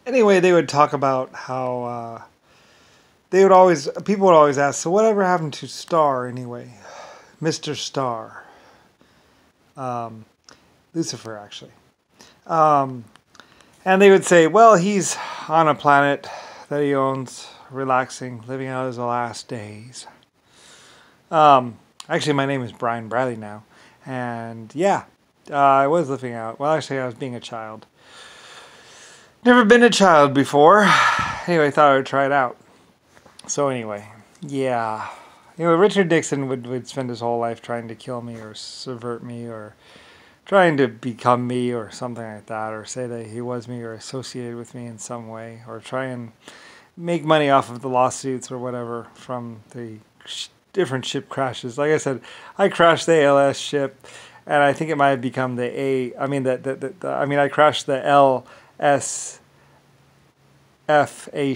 Anyway, they would talk about how people would always ask, so whatever happened to Star anyway? Mr. Star. Lucifer, actually. And they would say, well, he's on a planet that he owns, relaxing, living out his last days. Actually, my name is Brian Bradley now. And yeah, I was living out. Well, actually, I was being a child. Never been a child before. Anyway, I thought I would try it out. So anyway, yeah. Richard Nixon would spend his whole life trying to kill me or subvert me or trying to become me or something like that, or say that he was me or associated with me in some way, or try and make money off of the lawsuits or whatever from the different ship crashes. Like I said, I crashed the ALS ship, and I think it might have become the I crashed the LSFA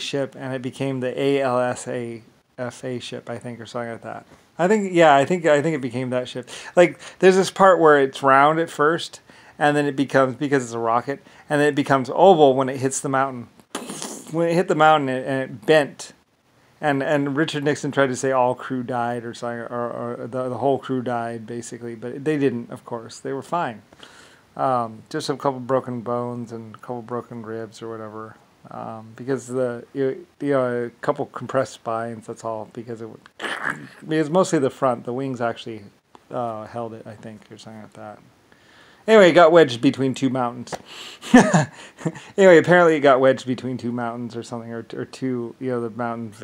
ship, and it became the ALSFA ship, I think, or something like that. I think it became that ship. Like, there's this part where it's round at first, and then it becomes, because it's a rocket, and then it becomes oval when it hits the mountain. When it hit the mountain, and it bent. And Richard Nixon tried to say all crew died or something, or the whole crew died, basically. But they didn't, of course. They were fine. Just a couple broken bones and a couple broken ribs or whatever. Because a couple compressed spines, that's all. Because mostly the front. The wings actually held it, I think, or something like that. Anyway, it got wedged between two mountains. Anyway, apparently it got wedged between two mountains or something, or two, the mountains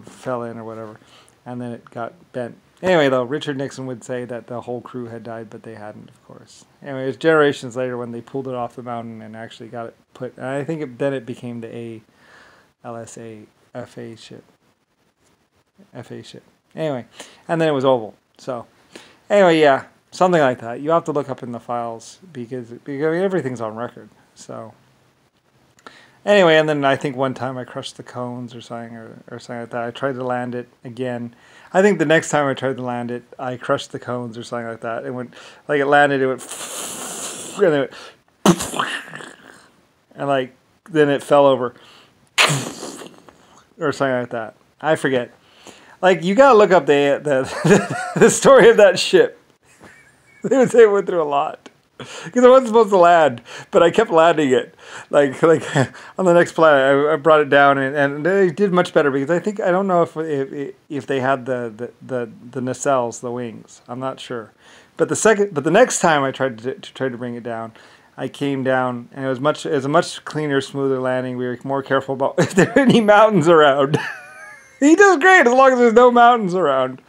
fell in or whatever, and then it got bent. Anyway, though, Richard Nixon would say that the whole crew had died, but they hadn't, of course. Anyway, it was generations later when they pulled it off the mountain and actually got it put, and I think then it became the LSFA ship. FA ship. Anyway, and then it was oval. So, anyway, yeah. Something like that. You have to look up in the files because everything's on record. So anyway, and then I think one time I crushed the cones or something like that. I tried to land it again. I think the next time I tried to land it, I crushed the cones or something like that. It went, like, it landed, it went, and it went, and like then it fell over or something like that. I forget. Like, you gotta look up the story of that ship. They would say it went through a lot. Because I wasn't supposed to land, but I kept landing it. Like on the next planet, I brought it down, and they did much better because I don't know if they had the nacelles, the wings. I'm not sure. But the next time I tried to bring it down, I came down, and it was a much cleaner, smoother landing. We were more careful about if there were any mountains around. He does great as long as there's no mountains around.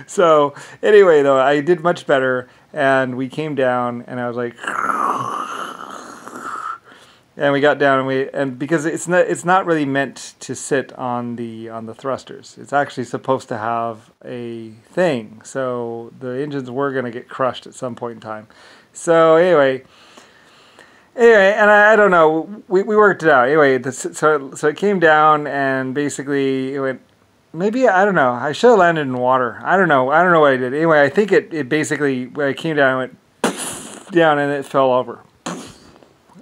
So anyway, though, I did much better, and we came down, and I was like, and we got down, and because it's not really meant to sit on the thrusters. It's actually supposed to have a thing. So the engines were going to get crushed at some point in time. So anyway, and I don't know. We worked it out. Anyway, so it came down, and basically it went. Maybe, I don't know. I should have landed in water. I don't know what I did. Anyway, I think it basically, when it came down, it went down and it fell over.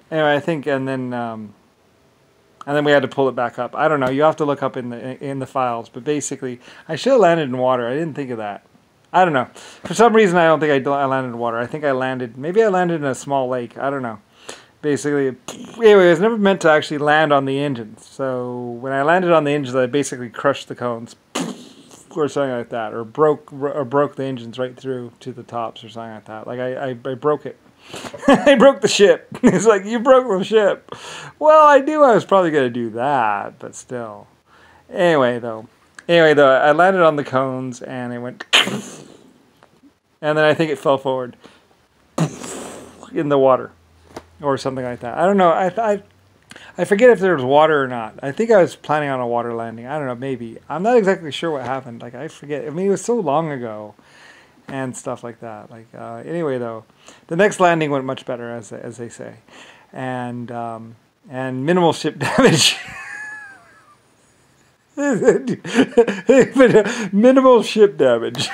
Anyway, I think, and then we had to pull it back up. I don't know. You have to look up in the files. But basically, I should have landed in water. I didn't think of that. I don't know. For some reason, I don't think I landed in water. I think maybe I landed in a small lake. I don't know. Basically, anyway, it was never meant to actually land on the engines. So when I landed on the engines, I basically crushed the cones, or something like that, or broke the engines right through to the tops, or something like that. Like I broke it. I broke the ship. It's like, you broke the ship. Well, I knew I was probably going to do that, but still. Anyway, though, I landed on the cones, and it went, and then I think it fell forward in the water. Or something like that. I don't know. I forget if there was water or not. I think I was planning on a water landing. I don't know. Maybe. I'm not exactly sure what happened. Like, I forget. I mean, it was so long ago, and stuff like that. Like, anyway, though, the next landing went much better, as they say, and minimal ship damage. Minimal ship damage.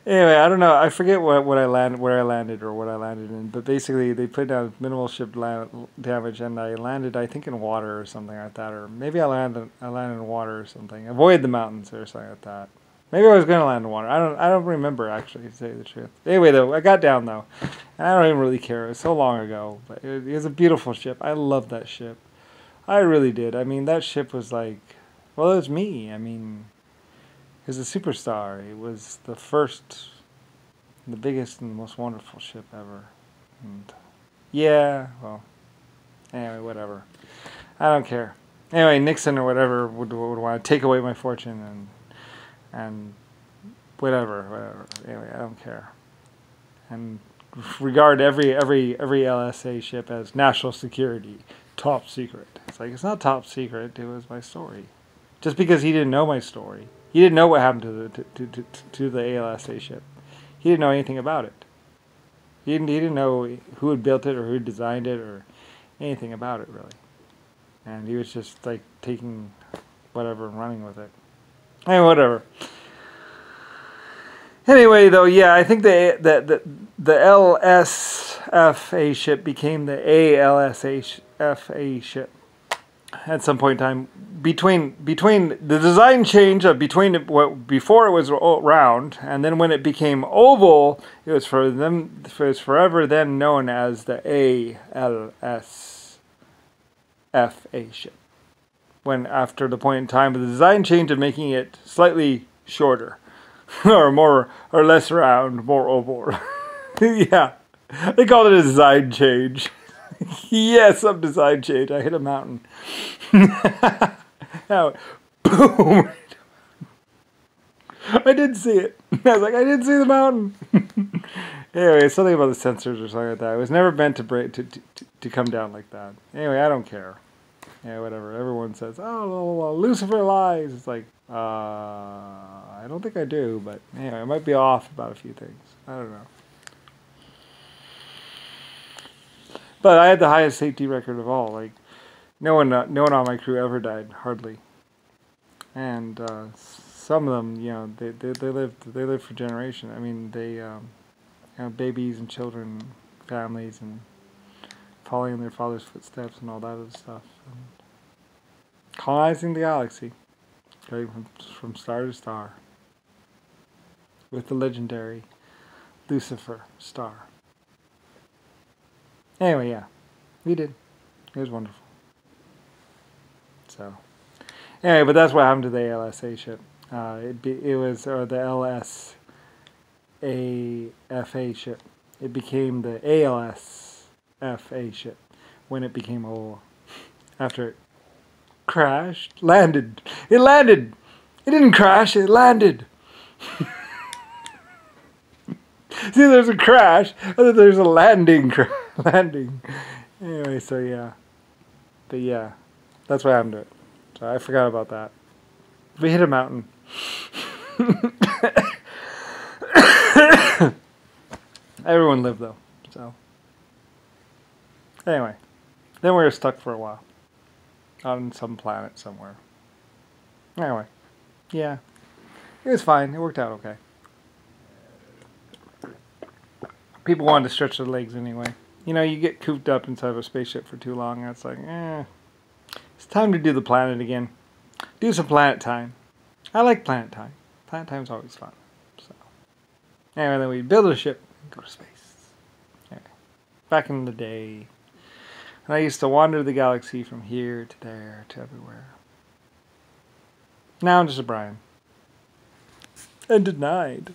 Anyway, I don't know. I forget what I landed, where I landed, or what I landed in. But basically, they put down minimal ship damage, and I landed, I think, in water or something like that, or maybe I landed in water or something. Avoid the mountains or something like that. Maybe I was going to land in water. I don't remember actually, to tell you the truth. Anyway, though, I got down though, and I don't even really care. It was so long ago, but it was a beautiful ship. I loved that ship. I really did. I mean, that ship was like, well, it was me. I mean. It was a superstar. It was the first, the biggest and the most wonderful ship ever. And yeah, well, anyway, whatever. I don't care. Anyway, Nixon or whatever would want to take away my fortune and whatever. Anyway, I don't care. And regard every LSA ship as national security, top secret. It's like, it's not top secret. It was my story. Just because he didn't know my story. He didn't know what happened to the ALSA ship. He didn't know anything about it. He didn't know who had built it or who had designed it or anything about it, really. And he was just like taking whatever and running with it. Anyway, whatever. Anyway, though, yeah, I think the LSFA ship became the ALSFA ship at some point in time. Between the design change of before it was round and then when it became oval, it was forever then known as the ALSFA ship. When after the point in time of the design change of making it slightly shorter, or less round, more oval. Yeah, they called it a design change. Yes, some design change. I hit a mountain. Now, boom! I did see it. I was like, I did see the mountain. Anyway, something about the sensors or something like that. It was never meant to come down like that. Anyway, I don't care. Yeah, whatever. Everyone says, oh, Lucifer lies. It's like, I don't think I do, but anyway, I might be off about a few things. I don't know. But I had the highest safety record of all. Like, no one on my crew ever died, hardly. And some of them, you know, they lived for generations. I mean, they have babies and children, families, and following in their father's footsteps and all that other stuff. And colonizing the galaxy, going from star to star, with the legendary Lucifer star. Anyway, yeah, we did. It was wonderful. So, anyway, but that's what happened to the ALSA ship. It was the LSFA ship. It became the ALSFA ship when it became old. After it crashed, landed. It landed. It didn't crash. It landed. See, there's a crash, and then there's a landing. Anyway, so yeah. But yeah, that's what happened to it. So I forgot about that. We hit a mountain. Everyone lived, though. So anyway, then we were stuck for a while. On some planet somewhere. Anyway, yeah. It was fine. It worked out okay. People wanted to stretch their legs anyway. You know, you get cooped up inside of a spaceship for too long, and it's like, it's time to do the planet again. Do some planet time. I like planet time. Planet time's always fun. So, anyway, then we build a ship and go to space. Anyway, back in the day, and I used to wander the galaxy from here to there to everywhere. Now I'm just a Brian. And denied.